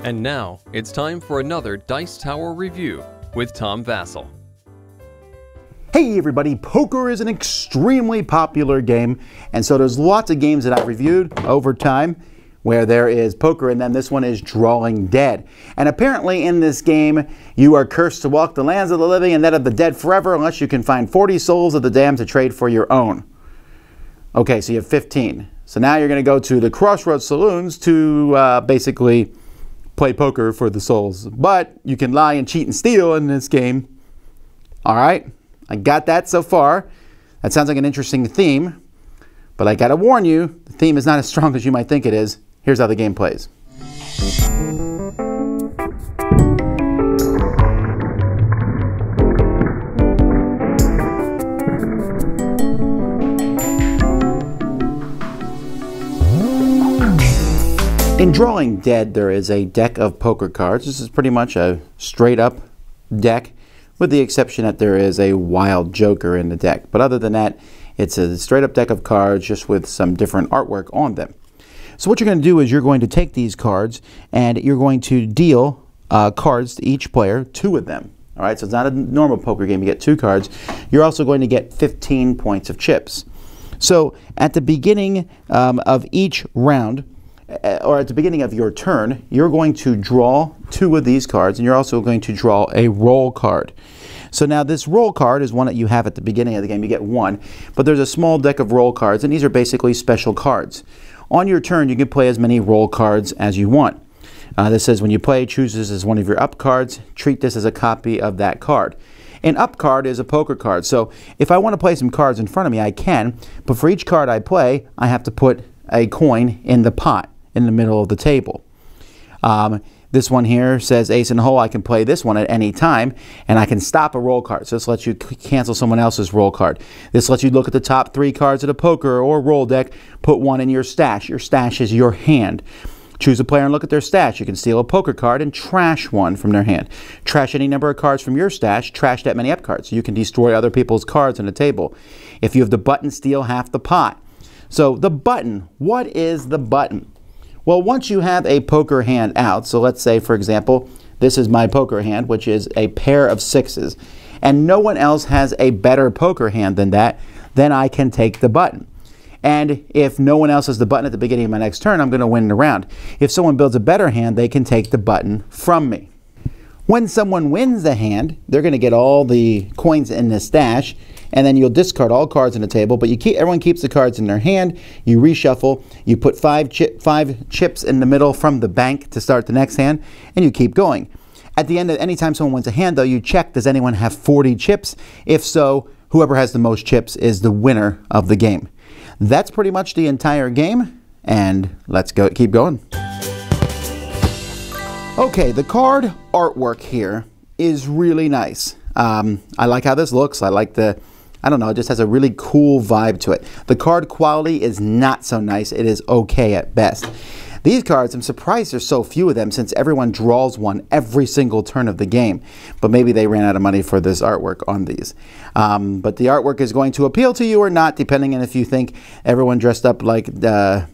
And now, it's time for another Dice Tower review with Tom Vasel. Hey everybody, poker is an extremely popular game, and so there's lots of games that I've reviewed over time where there is poker, and then this one is Drawing Dead. And apparently in this game, you are cursed to walk the lands of the living and that of the dead forever unless you can find 40 souls of the damned to trade for your own. Okay, so you have 15. So now you're going to go to the Crossroads Saloons to basically play poker for the souls. But you can lie and cheat and steal in this game. All right, I got that so far. That sounds like an interesting theme. But I got to warn you, the theme is not as strong as you might think it is. Here's how the game plays. In Drawing Dead, there is a deck of poker cards. This is pretty much a straight-up deck, with the exception that there is a wild joker in the deck. But other than that, it's a straight-up deck of cards just with some different artwork on them. So what you're going to do is you're going to take these cards and you're going to deal cards to each player, 2 of them. All right, so it's not a normal poker game. You get 2 cards. You're also going to get 15 points of chips. So at the beginning of each round, or at the beginning of your turn, you're going to draw 2 of these cards, and you're also going to draw a roll card. So now this roll card is one that you have at the beginning of the game. You get 1, but there's a small deck of roll cards, and these are basically special cards. On your turn, you can play as many roll cards as you want. This says when you play, choose this as one of your up cards. Treat this as a copy of that card. An up card is a poker card. So if I want to play some cards in front of me, I can, but for each card I play, I have to put a coin in the pot in the middle of the table. This one here says ace in the hole. I can play this one at any time, and I can stop a roll card. So this lets you cancel someone else's roll card. This lets you look at the top 3 cards of the poker or roll deck, put one in your stash. Your stash is your hand. Choose a player and look at their stash. You can steal a poker card and trash one from their hand. Trash any number of cards from your stash. Trash that many up cards. You can destroy other people's cards on the table. If you have the button, steal half the pot. So the button, what is the button? Well, once you have a poker hand out, so let's say, for example, this is my poker hand, which is a pair of 6s, and no one else has a better poker hand than that, then I can take the button. And if no one else has the button at the beginning of my next turn, I'm going to win the round. If someone builds a better hand, they can take the button from me. When someone wins the hand, they're going to get all the coins in the stash, and then you'll discard all cards on the table, but everyone keeps the cards in their hand. You reshuffle, you put 5 chips in the middle from the bank to start the next hand, and you keep going. At the end of any time someone wins a hand, though, you check, does anyone have 40 chips? If so, whoever has the most chips is the winner of the game. That's pretty much the entire game, and let's keep going. Okay, the card artwork here is really nice. I like how this looks. I like I don't know, it just has a really cool vibe to it. The card quality is not so nice. It is okay at best. These cards, I'm surprised there's so few of them since everyone draws one every single turn of the game. But maybe they ran out of money for this artwork on these. But the artwork is going to appeal to you or not, depending on if you think everyone dressed up like the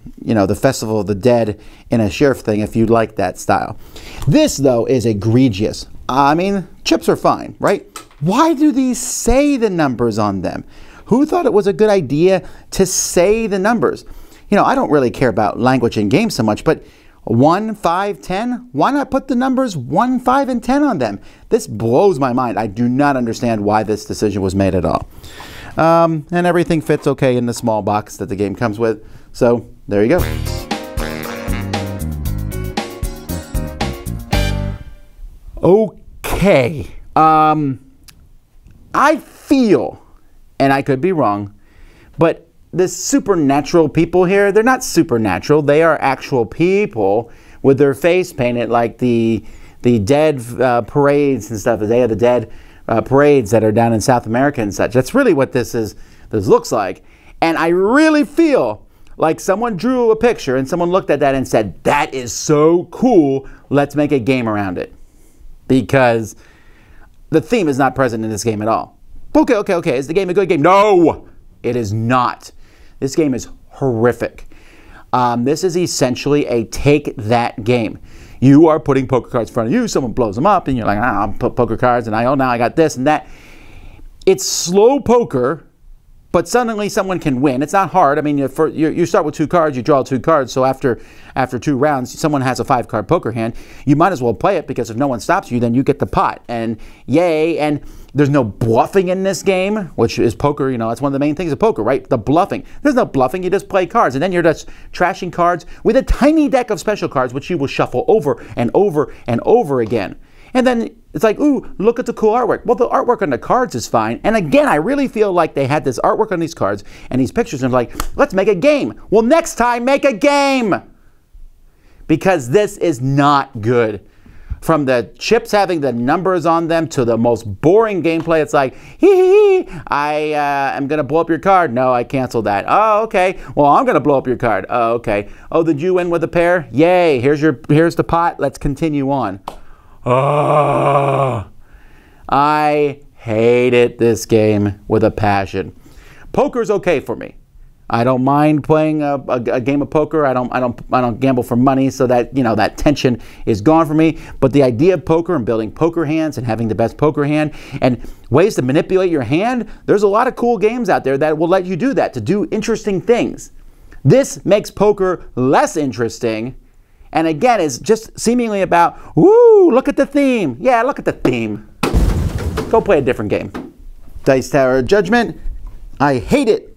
Festival of the Dead in a sheriff thing, if you like that style. This, though, is egregious. I mean, chips are fine, right? Why do these say the numbers on them? Who thought it was a good idea to say the numbers? You know, I don't really care about language in games so much, but 1, 5, 10, why not put the numbers 1, 5, and 10 on them? This blows my mind. I do not understand why this decision was made at all. And everything fits okay in the small box that the game comes with. So, there you go. Okay. I feel, and I could be wrong, but the supernatural people here, they're not supernatural. They are actual people with their face painted like the dead parades and stuff, the Day of the Dead parades that are down in South America and such. That's really what this looks like. And I really feel like someone drew a picture and someone looked at that and said, that is so cool, let's make a game around it. Because the theme is not present in this game at all. Okay. Is the game a good game? No, it is not. This game is horrific. This is essentially a take that game. You are putting poker cards in front of you, someone blows them up, and you're like, I'll put poker cards, and now I got this and that. It's slow poker, but suddenly someone can win. It's not hard. I mean, you start with 2 cards, you draw 2 cards, so after 2 rounds, someone has a 5-card poker hand. You might as well play it, because if no one stops you, then you get the pot. And yay, and there's no bluffing in this game, which is poker, you know, that's one of the main things of poker, right? The bluffing. There's no bluffing, you just play cards, and then you're just trashing cards with a tiny deck of special cards, which you will shuffle over and over and over again. And then it's like, ooh, look at the cool artwork. Well, the artwork on the cards is fine. And again, I really feel like they had this artwork on these cards and these pictures, and like, let's make a game. Well, next time, make a game. Because this is not good. From the chips having the numbers on them to the most boring gameplay, it's like, I am going to blow up your card. No, I canceled that. Oh, okay. Well, I'm going to blow up your card. Oh, okay. Oh, did you win with a pair? Yay. Here's the pot. Let's continue on. Oh, I hated this game with a passion. Poker's okay for me. I don't mind playing a game of poker. I don't gamble for money, so that, you know, that tension is gone for me. But the idea of poker and building poker hands and having the best poker hand and ways to manipulate your hand, there's a lot of cool games out there that will let you do that, to do interesting things. This makes poker less interesting. And again, it's just seemingly about, woo, look at the theme. Yeah, look at the theme. Go play a different game. Dice Tower Judgment. I hate it.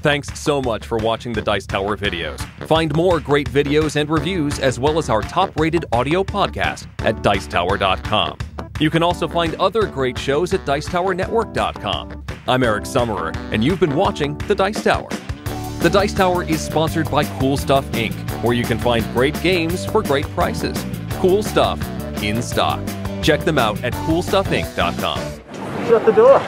Thanks so much for watching the Dice Tower videos. Find more great videos and reviews, as well as our top-rated audio podcast at Dicetower.com. You can also find other great shows at DicetowerNetwork.com. I'm Eric Summerer, and you've been watching The Dice Tower. The Dice Tower is sponsored by Cool Stuff Inc., where you can find great games for great prices. Cool stuff in stock. Check them out at CoolStuffInc.com. Shut the door.